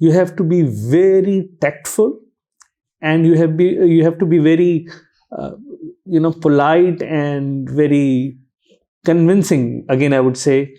you have to be very tactful, and you have to be very polite and very convincing, again I would say,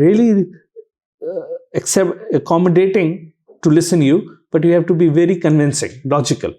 really accommodating to listen you, but you have to be very convincing, logical.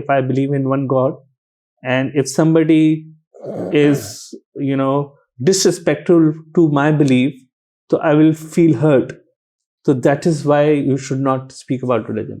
if I believe in one God, and if somebody is disrespectful to my belief, so I will feel hurt. So that is why you should not speak about religion.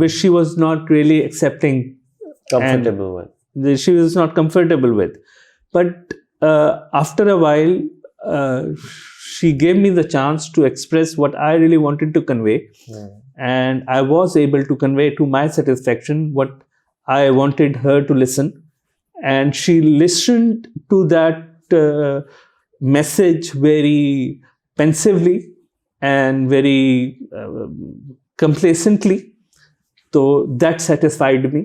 which she was not really accepting, comfortable with. She was not comfortable with. But after a while, she gave me the chance to express what I really wanted to convey, and I was able to convey to my satisfaction what I wanted her to listen, and she listened to that message very pensively and very complacently, so that satisfied me.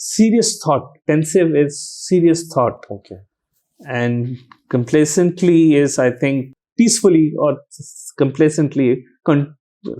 serious thought. Pensive is serious thought. Okay. And complacently is, I think, peacefully or complacently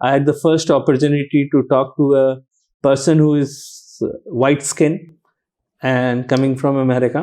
I had the first opportunity to talk to a person who is white skin and coming from America.